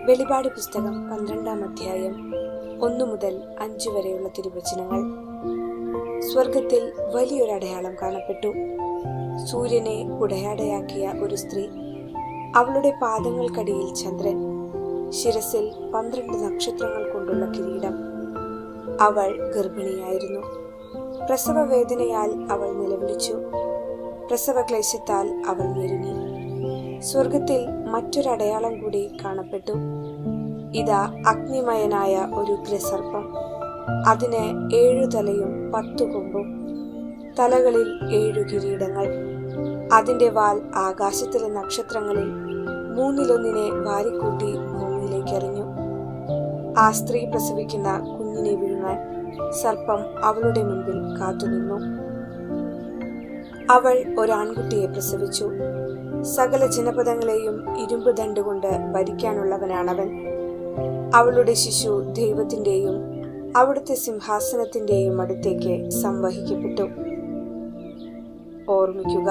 വെളിപാട് പുസ്തകം 12-ാം അധ്യായം 1 മുതൽ 5 വരെയുള്ള തിരുവചനങ്ങൾ. സ്വർഗത്തിൽ വലിയൊരു അടയാളം കാണപ്പെട്ടു. സൂര്യനെ ഉടയാടയാക്കിയ ഒരു സ്ത്രീ, അവളുടെ പാദങ്ങൾക്കടിയിൽ ചന്ദ്രൻ, ശിരസിൽ 12 നക്ഷത്രങ്ങൾ കൊണ്ടുള്ള കിരീടം. അവൾ ഗർഭിണിയായിരുന്നു. പ്രസവ വേദനയാൽ അവൾ നിലവിളിച്ചു. പ്രസവക്ലേശത്താൽ അവൾ ഞെരുങ്ങി. സ്വർഗത്തിൽ മറ്റൊരടയാളം കൂടി കാണപ്പെട്ടു. ഇതാ, അഗ്നിമയനായ ഒരു ഉഗ്രസർപ്പം. അതിന് 7 തലയും 10 കൊമ്പും, തലകളിൽ 7 കിരീടങ്ങൾ. അതിന്റെ വാൽ ആകാശത്തിലെ നക്ഷത്രങ്ങളിൽ 3-1 വാരിക്കൂട്ടി ഭൂമിയിലേക്ക് എറിഞ്ഞു. ആ സ്ത്രീ പ്രസവിക്കുന്ന കുഞ്ഞിനെ വിഴുങ്ങാൻ സർപ്പം അവളുടെ മുൻപിൽ കാത്തുനിന്നു. അവൾ ഒരാൺകുട്ടിയെ പ്രസവിച്ചു. സകല ജനപദങ്ങളെയും ഇരുമ്പ് ദണ്ടുകൊണ്ട് ഭരിക്കാനുള്ളവനാണവൻ. അവളുടെ ശിശു ദൈവത്തിന്റെയും അവിടുത്തെ സിംഹാസനത്തിന്റെയും അടുത്തേക്ക് സംവഹിക്കപ്പെട്ടു. ഓർമ്മിക്കുക,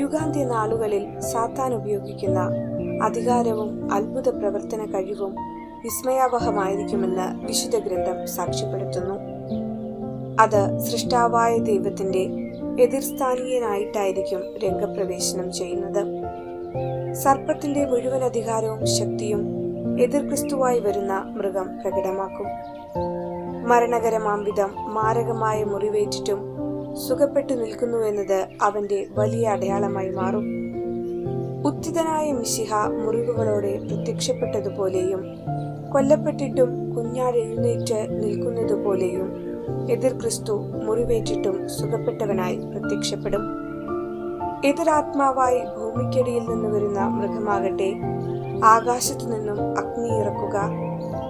യുഗാന്ത്യ നാളുകളിൽ സാത്താൻ ഉപയോഗിക്കുന്ന അധികാരവും അത്ഭുത പ്രവർത്തന കഴിവും വിസ്മയാവഹമായിരിക്കുമെന്ന് വിശുദ്ധ ഗ്രന്ഥം സാക്ഷ്യപ്പെടുത്തുന്നു. അത് സൃഷ്ടാവായ ദൈവത്തിന്റെ എതിർസ്ഥാനീയനായിട്ടായിരിക്കും രംഗപ്രവേശനം ചെയ്യുന്നത്. സർപ്പത്തിന്റെ മുഴുവൻ അധികാരവും ശക്തിയും എതിർ ക്രിസ്തുവായി വരുന്ന മൃഗം പ്രകടമാക്കും. മരണകരമാംവിധം മാരകമായ മുറിവേറ്റിട്ടും സുഖപ്പെട്ടു നിൽക്കുന്നുവെന്നത് അവന്റെ വലിയ അടയാളമായി മാറും. ഉത്തിതനായ മിശിഹ മുറിവുകളോടെ പ്രത്യക്ഷപ്പെട്ടതുപോലെയും കൊല്ലപ്പെട്ടിട്ടും കുഞ്ഞാടെഴുന്നേറ്റ് നിൽക്കുന്നതുപോലെയും എതിർ ക്രിസ്തു മുറിവേറ്റിട്ടും സുഖപ്പെട്ടവനായി പ്രത്യക്ഷപ്പെടും. എതിരാത്മാവായി ഭൂമിക്കടിയിൽ നിന്ന് വരുന്ന മൃഗമാകട്ടെ ആകാശത്തു നിന്നും അഗ്നി ഇറക്കുക,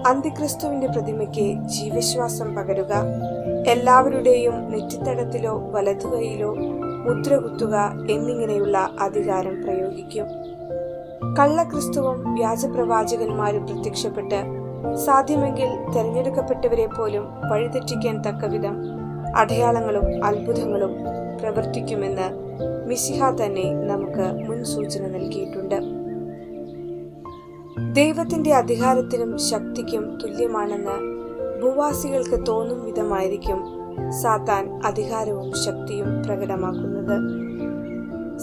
അന്തിക്രിസ്തുവിന്റെ പ്രതിമയ്ക്ക് ജീവശ്വാസം പകരുക, എല്ലാവരുടെയും നെറ്റിത്തടത്തിലോ വലതുകൈയിലോ മുദ്ര കുത്തുക എന്നിങ്ങനെയുള്ള അധികാരം പ്രയോഗിക്കും. കള്ളക്രിസ്തുവും വ്യാജപ്രവാചകന്മാരും പ്രത്യക്ഷപ്പെട്ട് സാധ്യമെങ്കിൽ തെരഞ്ഞെടുക്കപ്പെട്ടവരെ പോലും വഴിതെറ്റിക്കാൻ തക്കവിധം അടയാളങ്ങളും അത്ഭുതങ്ങളും പ്രവർത്തിക്കുമെന്ന് മിശിഹ തന്നെ നമുക്ക് മുൻസൂചന നൽകിയിട്ടുണ്ട്. ദൈവത്തിന്റെ അധികാരത്തിനും ശക്തിക്കും തുല്യമാണെന്ന് ഭൂവാസികൾക്ക് തോന്നും വിധമായിരിക്കും സാത്താൻ അധികാരവും ശക്തിയും പ്രകടമാക്കുന്നത്.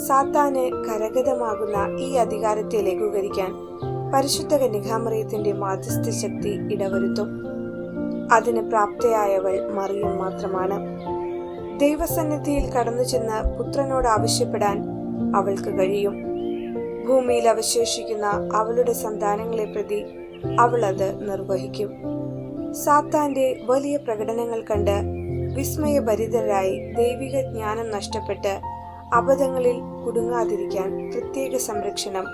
സാത്താന് കരഗതമാകുന്ന ഈ അധികാരത്തെ ലഘൂകരിക്കാൻ പരിശുദ്ധ കന്യകാമറിയത്തിന്റെ മാധ്യസ്ഥ ശക്തി ഇടവരുത്തും. അതിന് പ്രാപ്തയായവൾ മറിയം മാത്രമാണ്. ദൈവസന്നിധിയിൽ കടന്നു ചെന്ന് പുത്രനോട് ആവശ്യപ്പെടാൻ അവൾക്ക് കഴിയും. ഭൂമിയിൽ അവശേഷിക്കുന്ന അവളുടെ സന്താനങ്ങളെ പ്രതി അവൾ അത് നിർവഹിക്കും. സാത്താന്റെ വലിയ പ്രകടനങ്ങൾ കണ്ട് വിസ്മയഭരിതരായി ദൈവിക ജ്ഞാനം നഷ്ടപ്പെട്ട് അബദ്ധങ്ങളിൽ കുടുങ്ങാതിരിക്കാൻ പ്രത്യേക സംരക്ഷണം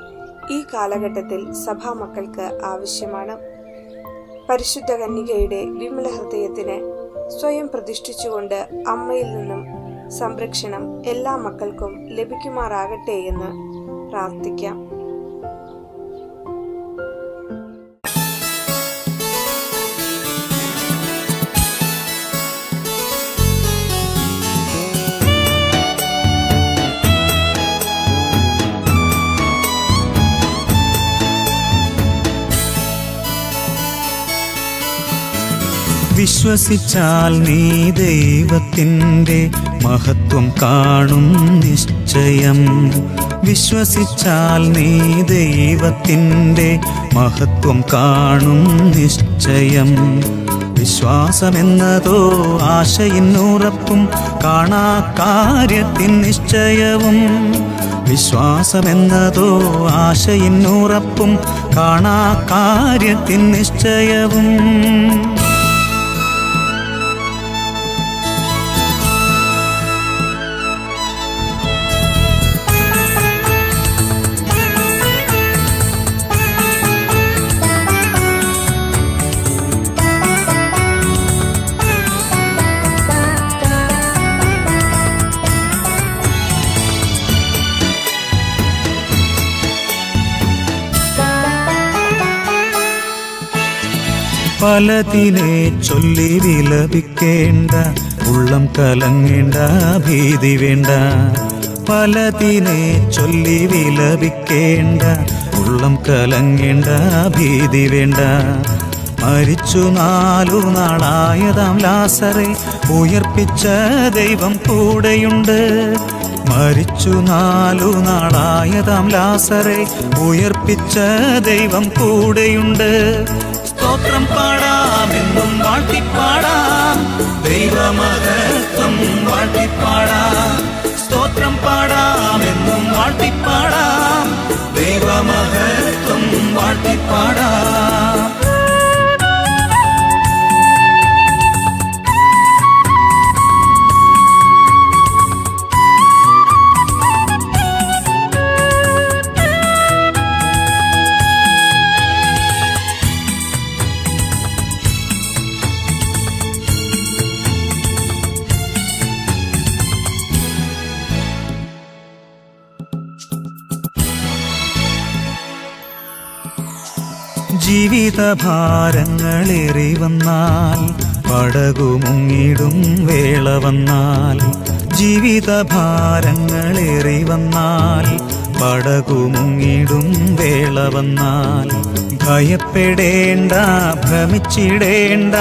ഈ കാലഘട്ടത്തിൽ സഭാമക്കൾക്ക് ആവശ്യമാണ്. പരിശുദ്ധ കന്യകയുടെ വിമല ഹൃദയത്തിന് സ്വയം പ്രതിഷ്ഠിച്ചുകൊണ്ട് അമ്മയിൽ നിന്നും സംരക്ഷണം എല്ലാ മക്കൾക്കും ലഭിക്കുമാറാകട്ടെ എന്ന് പ്രാർത്ഥിക്കാം. വിശ്വസിച്ചാൽ നീ ദൈവത്തിൻ്റെ മഹത്വം കാണും നിശ്ചയം. വിശ്വസിച്ചാൽ നീ ദൈവത്തിൻ്റെ മഹത്വം കാണും നിശ്ചയം. വിശ്വാസമെന്നതോ ആശയിന്നുറപ്പും കാണാ കാര്യത്തിൻ നിശ്ചയവും. വിശ്വാസമെന്നതോ ആശയിന്നുറപ്പും കാണാ കാര്യത്തിൻ നിശ്ചയവും. പലതിനെ ചൊല്ലി വിലപിക്കേണ്ട, ഉള്ളം കലങ്ങേണ്ട, ഭീതി വേണ്ട. പലതിനെ ചൊല്ലി വിലപിക്കേണ്ട, ഉള്ളം കലങ്ങേണ്ട, ഭീതി വേണ്ട. മരിച്ചു 4 നാളായതാം ലാസറെ ഉയർപ്പിച്ച ദൈവം കൂടെയുണ്ട്. മരിച്ചു 4 നാളായതാം ലാസറെ ഉയർപ്പിച്ച ദൈവം കൂടെയുണ്ട്. സ്തോത്രം പാടാമെന്നും വാഴ്ത്തിപ്പാടാം, ദൈവമഹത്വം വാഴ്ത്തിപ്പാടാം. സ്തോത്രം പാടാമെന്നും വാഴ്ത്തിപ്പാടാം, ദൈവമഹത്വം വാഴ്ത്തിപ്പാടാം. ജീവിതഭാരങ്ങളേറി വന്നാൽ, പടകുമുങ്ങിടും വേള വന്നാൽ. ജീവിതഭാരങ്ങളേറി വന്നാൽ, പടകുമുങ്ങിടും വേള വന്നാൽ. ഭയപ്പെടേണ്ട, ഭ്രമിച്ചിടേണ്ട,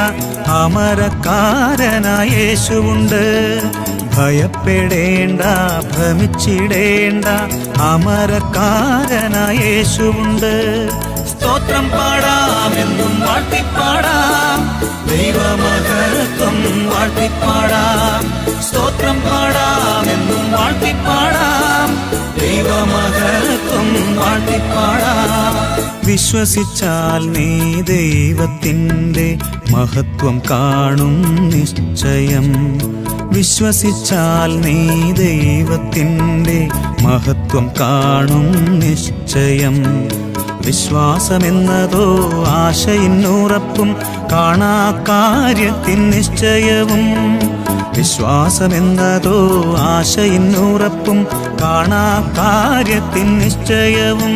അമരക്കാരനായ യേശുവുണ്ട്. ഭയപ്പെടേണ്ട, ഭ്രമിച്ചിടേണ്ട, അമരക്കാരനായ യേശുവുണ്ട്. സ്തോത്രം പാടാമെന്നും വാഴ്ത്തിപ്പാടാം, ദൈവമഹത്വം വാഴ്ത്തിപ്പാടാം. സ്തോത്രം പാടാമെന്നും വാഴ്ത്തിപ്പാടാം, ദൈവമഹത്വം വാഴ്ത്തിപ്പാടാം. വിശ്വസിച്ചാൽ നീ ദൈവത്തിൻ്റെ മഹത്വം കാണും നിശ്ചയം. വിശ്വസിച്ചാൽ നീ ദൈവത്തിൻ്റെ മഹത്വം കാണും നിശ്ചയം. വിശ്വാസമെന്നതോ ആശയിന്നുറപ്പും, കാണാ കാര്യത്തിൻ നിശ്ചയവും. വിശ്വാസമെന്നതോ ആശയിന്നുറപ്പും, കാണാ കാര്യത്തിൻ നിശ്ചയവും.